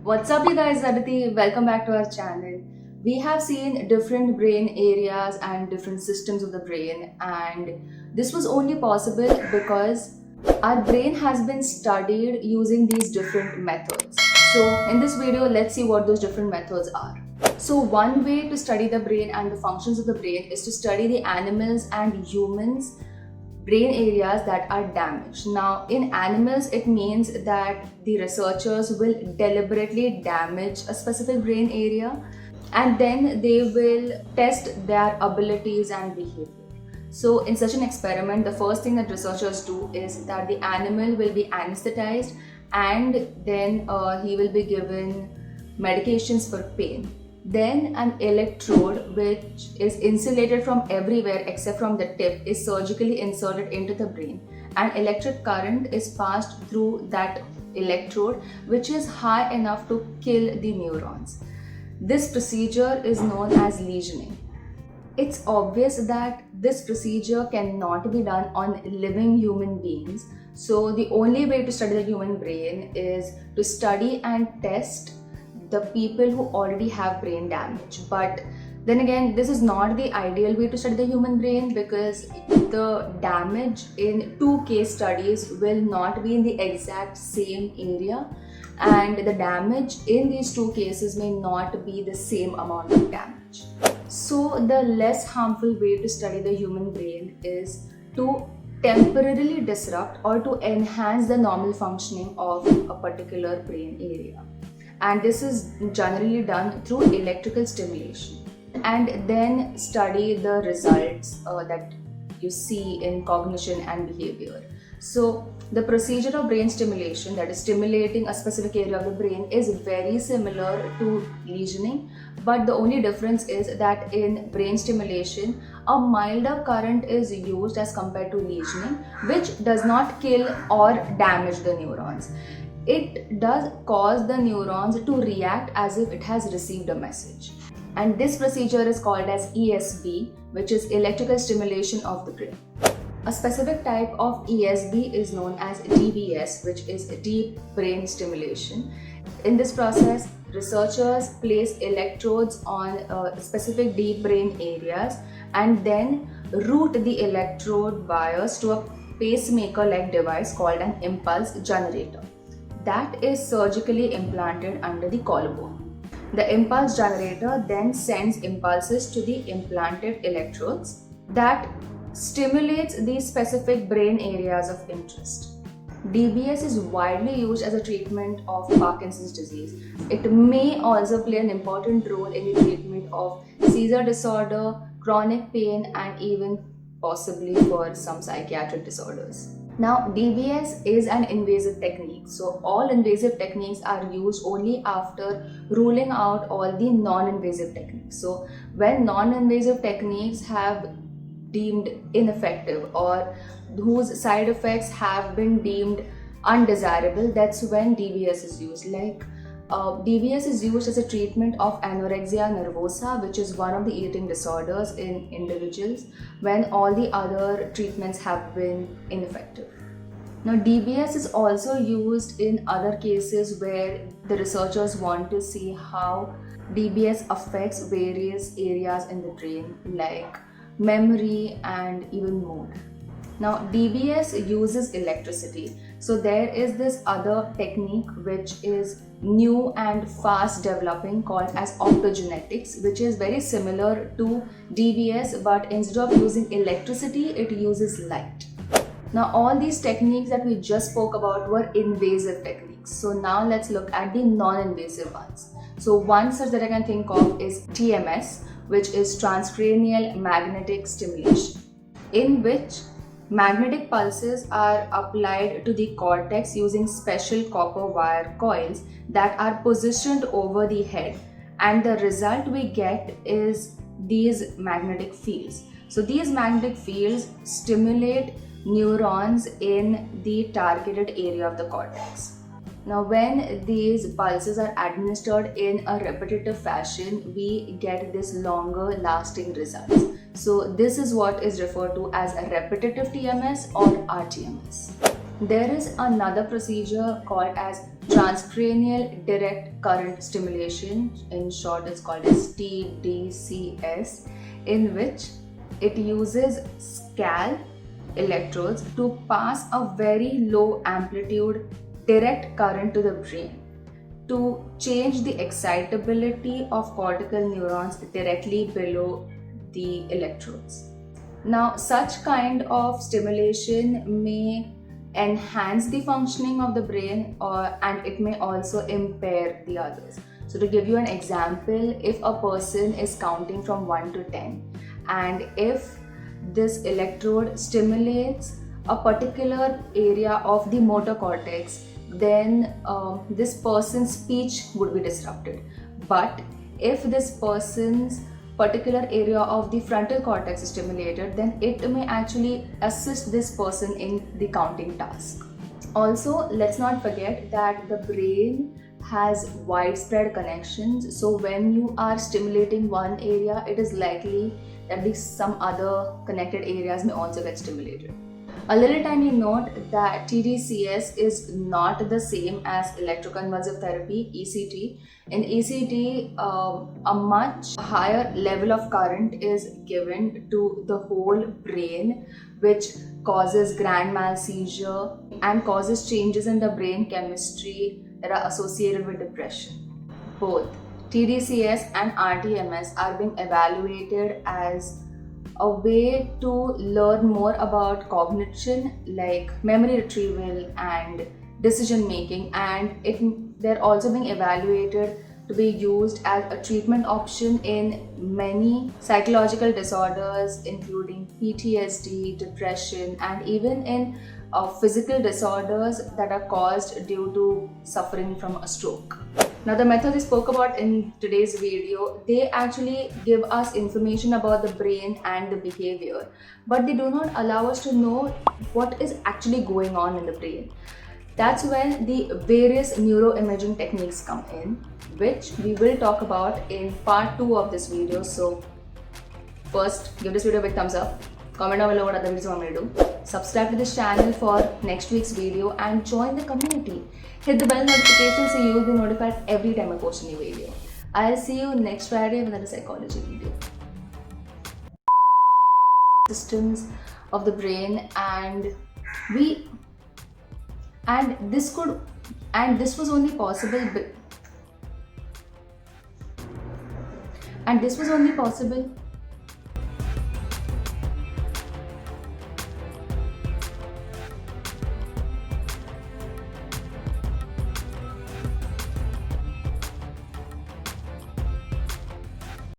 What's up, you guys? Aditi. Welcome back to our channel. We have seen different brain areas and different systems of the brain, and this was only possible because our brain has been studied using these different methods. So, in this video, let's see what those different methods are. So, one way to study the brain and the functions of the brain is to study the animals and humans' brain areas that are damaged. Now, in animals, it means that the researchers will deliberately damage a specific brain area and then they will test their abilities and behavior. So, in such an experiment, the first thing that researchers do is that the animal will be anesthetized and then he will be given medications for pain. Then an electrode, which is insulated from everywhere except from the tip, is surgically inserted into the brain. An electric current is passed through that electrode, which is high enough to kill the neurons. This procedure is known as lesioning. It's obvious that this procedure cannot be done on living human beings. So the only way to study the human brain is to study and test the people who already have brain damage. But then again, this is not the ideal way to study the human brain because the damage in two case studies will not be in the exact same area, and the damage in these two cases may not be the same amount of damage. So the less harmful way to study the human brain is to temporarily disrupt or to enhance the normal functioning of a particular brain area. And this is generally done through electrical stimulation, and then study the results that you see in cognition and behavior. So the procedure of brain stimulation, that is stimulating a specific area of the brain, is very similar to lesioning, but the only difference is that in brain stimulation a milder current is used as compared to lesioning, which does not kill or damage the neurons. It does cause the neurons to react as if it has received a message. And this procedure is called as ESB, which is electrical stimulation of the brain. A specific type of ESB is known as DBS, which is deep brain stimulation. In this process, researchers place electrodes on specific deep brain areas and then route the electrode wires to a pacemaker-like device called an impulse generator. That is surgically implanted under the collarbone. The impulse generator then sends impulses to the implanted electrodes that stimulates these specific brain areas of interest. DBS is widely used as a treatment of Parkinson's disease. It may also play an important role in the treatment of seizure disorder, chronic pain, and even possibly for some psychiatric disorders. Now, DBS is an invasive technique. So, all invasive techniques are used only after ruling out all the non-invasive techniques. So, when non-invasive techniques have deemed ineffective or whose side effects have been deemed undesirable, that's when DBS is used. DBS is used as a treatment of anorexia nervosa, which is one of the eating disorders in individuals, when all the other treatments have been ineffective. Now, DBS is also used in other cases where the researchers want to see how DBS affects various areas in the brain, like memory and even mood. Now, DBS uses electricity. So there is this other technique which is new and fast developing called as optogenetics, which is very similar to DBS, but instead of using electricity, it uses light. Now, all these techniques that we just spoke about were invasive techniques. So now let's look at the non-invasive ones. So one such that I can think of is TMS, which is transcranial magnetic stimulation, in which magnetic pulses are applied to the cortex using special copper wire coils that are positioned over the head, and the result we get is these magnetic fields. So these magnetic fields stimulate neurons in the targeted area of the cortex. Now, when these pulses are administered in a repetitive fashion, we get this longer lasting results. So this is what is referred to as a repetitive TMS or RTMS. There is another procedure called as transcranial direct current stimulation. In short, it's called as TDCS, in which it uses scalp electrodes to pass a very low amplitude direct current to the brain to change the excitability of cortical neurons directly below the electrodes. Now, such kind of stimulation may enhance the functioning of the brain and it may also impair the others. So to give you an example, if a person is counting from 1 to 10 and if this electrode stimulates a particular area of the motor cortex, then this person's speech would be disrupted. But if this person's particular area of the frontal cortex is stimulated, then it may actually assist this person in the counting task. Also, let's not forget that the brain has widespread connections. So when you are stimulating one area, it is likely that some other connected areas may also get stimulated. A little tiny note that TDCS is not the same as electroconvulsive therapy, ECT. In ECT, a much higher level of current is given to the whole brain, which causes grand mal seizure and causes changes in the brain chemistry that are associated with depression. Both TDCS and RTMS are being evaluated as a way to learn more about cognition, like memory retrieval and decision making, and they're also being evaluated to be used as a treatment option in many psychological disorders including PTSD, depression, and even in physical disorders that are caused due to suffering from a stroke. Now, the methods I spoke about in today's video, they actually give us information about the brain and the behavior, but they do not allow us to know what is actually going on in the brain. That's when the various neuroimaging techniques come in, which we will talk about in part 2 of this video. So first, give this video a big thumbs up, comment down below what other videos you want me to do, subscribe to this channel for next week's video, and join the community. Hit the bell notification so you will be notified every time I post a new video. I'll see you next Friday with another psychology video. Systems of the brain, and this was only possible